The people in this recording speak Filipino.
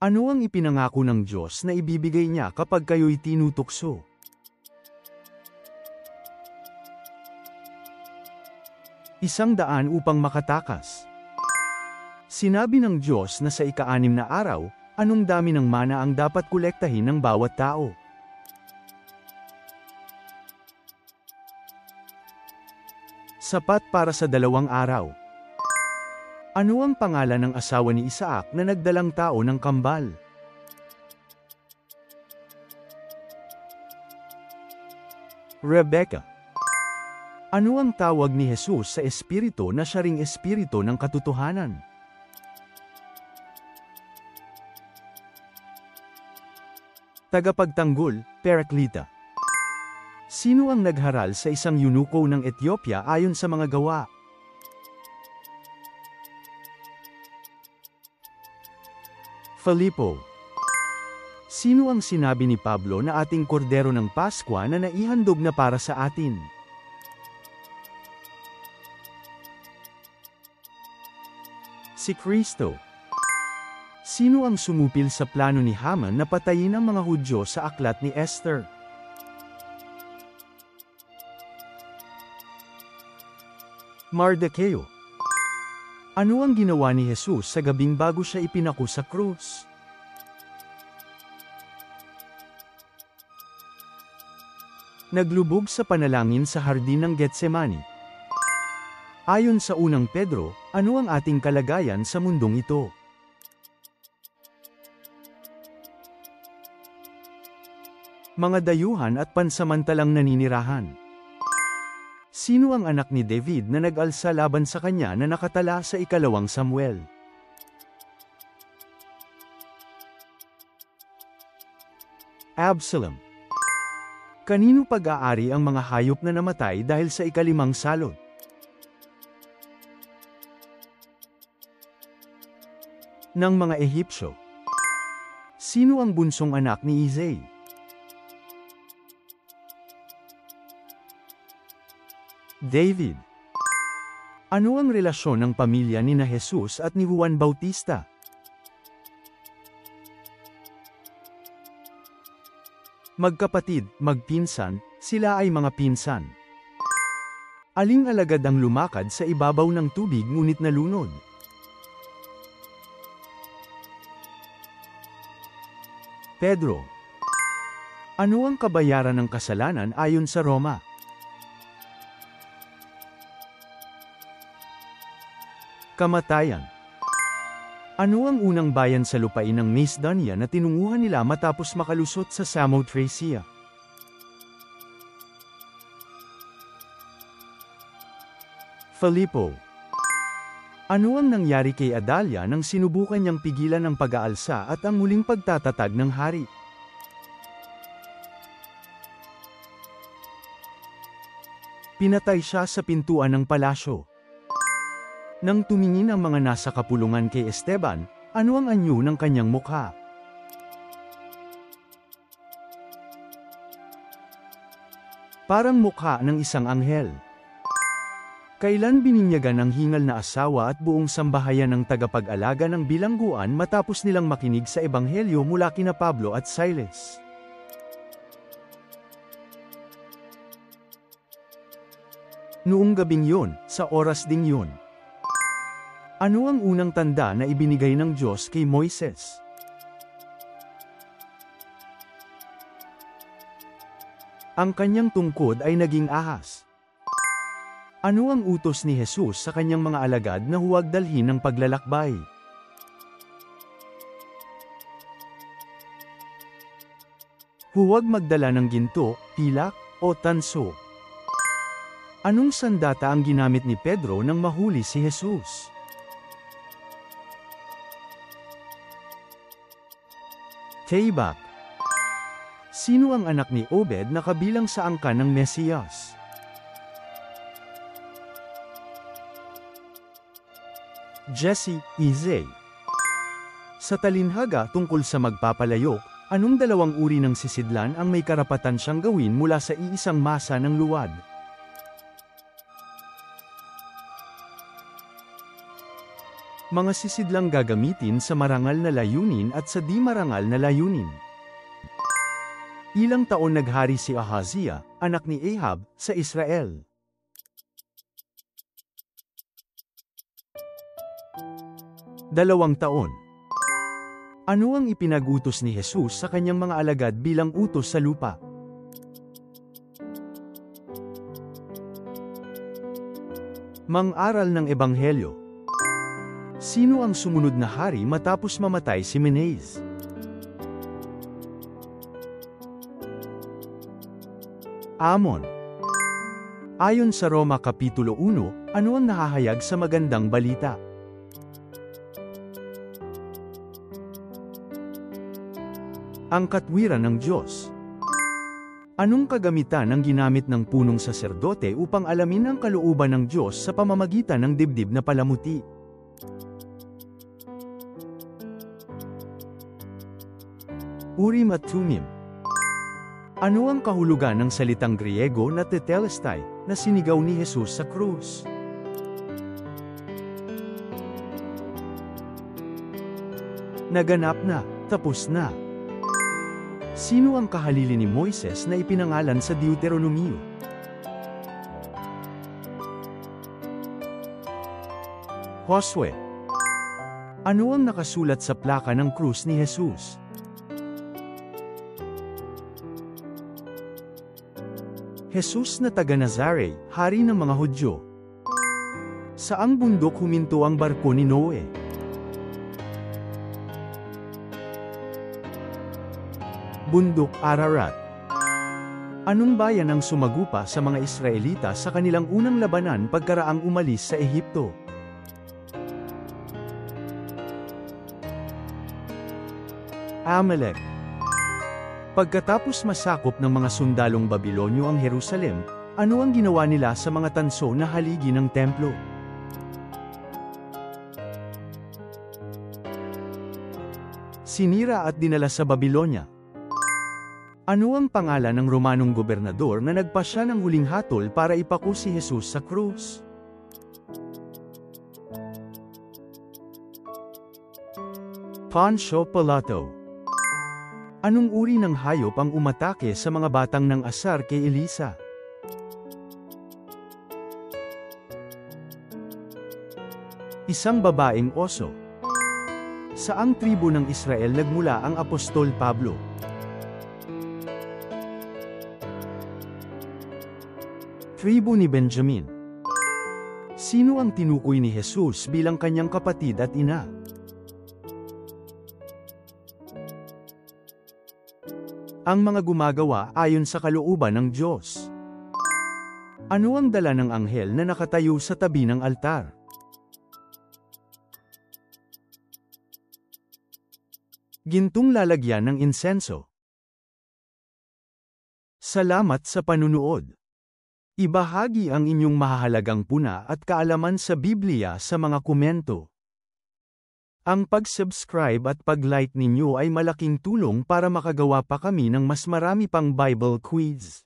Ano ang ipinangako ng Diyos na ibibigay niya kapag kayo'y tinutukso? ₱100 upang makatakas. Sinabi ng Diyos na sa ika-6 na araw, anong dami ng mana ang dapat kolektahin ng bawat tao? Sapat para sa 2 araw. Ano ang pangalan ng asawa ni Isaac na nagdalang tao ng kambal? Rebecca. Ano ang tawag ni Jesus sa espiritu na siya ring espiritu ng katotohanan? Tagapagtanggol, Paraklita. Sino ang nagharal sa isang eunuko ng Ethiopia ayon sa mga gawa? Filippo. Sino ang sinabi ni Pablo na ating kordero ng Paskwa na naihandog na para sa atin? Si Kristo. Sino ang sumupil sa plano ni Haman na patayin ang mga Hudyo sa aklat ni Esther? Mardukeo. Ano ang ginawa ni Jesus sa gabing bago siya ipinako sa krus? Naglubog sa panalangin sa hardin ng Getsemani. Ayon sa unang Pedro, ano ang ating kalagayan sa mundong ito? Mga dayuhan at pansamantalang naninirahan. Sino ang anak ni David na nag-alsa laban sa kanya na nakatala sa 2 Samuel? Absalom. Kanino pag-aari ang mga hayop na namatay dahil sa 5 salot? Ng mga Ehipsyo. Sino ang bunsong anak ni Isai? David. Ano ang relasyon ng pamilya ni na Jesus at ni Juan Bautista? Magkapatid, magpinsan, sila ay mga pinsan. Aling alagad ang lumakad sa ibabaw ng tubig ngunit nalunod? Pedro. Ano ang kabayaran ng kasalanan ayon sa Roma? Kamatayan. Ano ang unang bayan sa lupain ng Macedonia na tinunguhan nila matapos makalusot sa Samothracia? Filippo. Ano ang nangyari kay Adalia nang sinubukan niyang pigilan ang pag-aalsa at ang muling pagtatatag ng hari? Pinatay siya sa pintuan ng palasyo. Nang tumingin ang mga nasa kapulungan kay Esteban, ano ang anyo ng kanyang mukha? Parang mukha ng isang anghel. Kailan bininyagan ang hingal na asawa at buong sambahayan ng tagapag-alaga ng bilangguan matapos nilang makinig sa ebanghelyo mula kina Pablo at Silas? Noong gabing yun, sa oras ding yun. Ano ang unang tanda na ibinigay ng Diyos kay Moises? Ang kanyang tungkod ay naging ahas. Ano ang utos ni Jesus sa kanyang mga alagad na huwag dalhin ng paglalakbay? Huwag magdala ng ginto, pilak, o tanso. Anong sandata ang ginamit ni Pedro nang mahuli si Jesus? Tebak. Sino ang anak ni Obed na kabilang sa angkan ng Mesiyas? Jesse, Isai. Sa talinhaga tungkol sa magpapalayok, anong 2 uri ng sisidlan ang may karapatan siyang gawin mula sa iisang masa ng luwad? Mga sisidlang gagamitin sa marangal na layunin at sa di marangal na layunin. Ilang taon naghari si Ahaziah, anak ni Ahab, sa Israel. 2 taon. Ano ang ipinag-utos ni Jesus sa kanyang mga alagad bilang utos sa lupa? Mang-aral ng Ebanghelyo. Sino ang sumunod na hari matapos mamatay si Menes? Amon. Ayon sa Roma Kapitulo 1, ano ang nahahayag sa magandang balita? Ang katwiran ng Diyos. Anong kagamitan ang ginamit ng punong saserdote upang alamin ang kalooban ng Diyos sa pamamagitan ng dibdib na palamuti? Urim at Tumim. Ano ang kahulugan ng salitang Griego na tetelestai, na sinigaw ni Jesus sa krus? Naganap na, tapos na. Sino ang kahalili ni Moises na ipinangalan sa Deuteronomio? Josue. Ano ang nakasulat sa plaka ng krus ni Jesus? Jesus na taga-Nazare, hari ng mga Hudyo. Saang bundok huminto ang barko ni Noe? Bundok Ararat. Anong bayan ang sumagupa sa mga Israelita sa kanilang unang labanan pagkaraang umalis sa Ehipto? Amalek. Pagkatapos masakop ng mga sundalong Babilonyo ang Jerusalem, ano ang ginawa nila sa mga tanso na haligi ng templo? Sinira at dinala sa Babilonya. Ano ang pangalan ng Romanong gobernador na nagpasya ng huling hatol para ipako si Jesus sa krus? Poncio Pilato. Anong uri ng hayop ang umatake sa mga batang ng asar kay Elisa? Isang babaeng oso. Saang tribo ng Israel nagmula ang Apostol Pablo? Tribo ni Benjamin. Sino ang tinukoy ni Jesus bilang kanyang kapatid at ina? Ang mga gumagawa ayon sa kalooban ng Diyos. Ano ang dala ng anghel na nakatayo sa tabi ng altar? Gintong lalagyan ng insenso. Salamat sa panunood. Ibahagi ang inyong mahahalagang puna at kaalaman sa Biblia sa mga komento. Ang pag-subscribe at pag-like ninyo ay malaking tulong para makagawa pa kami ng mas marami pang Bible quiz.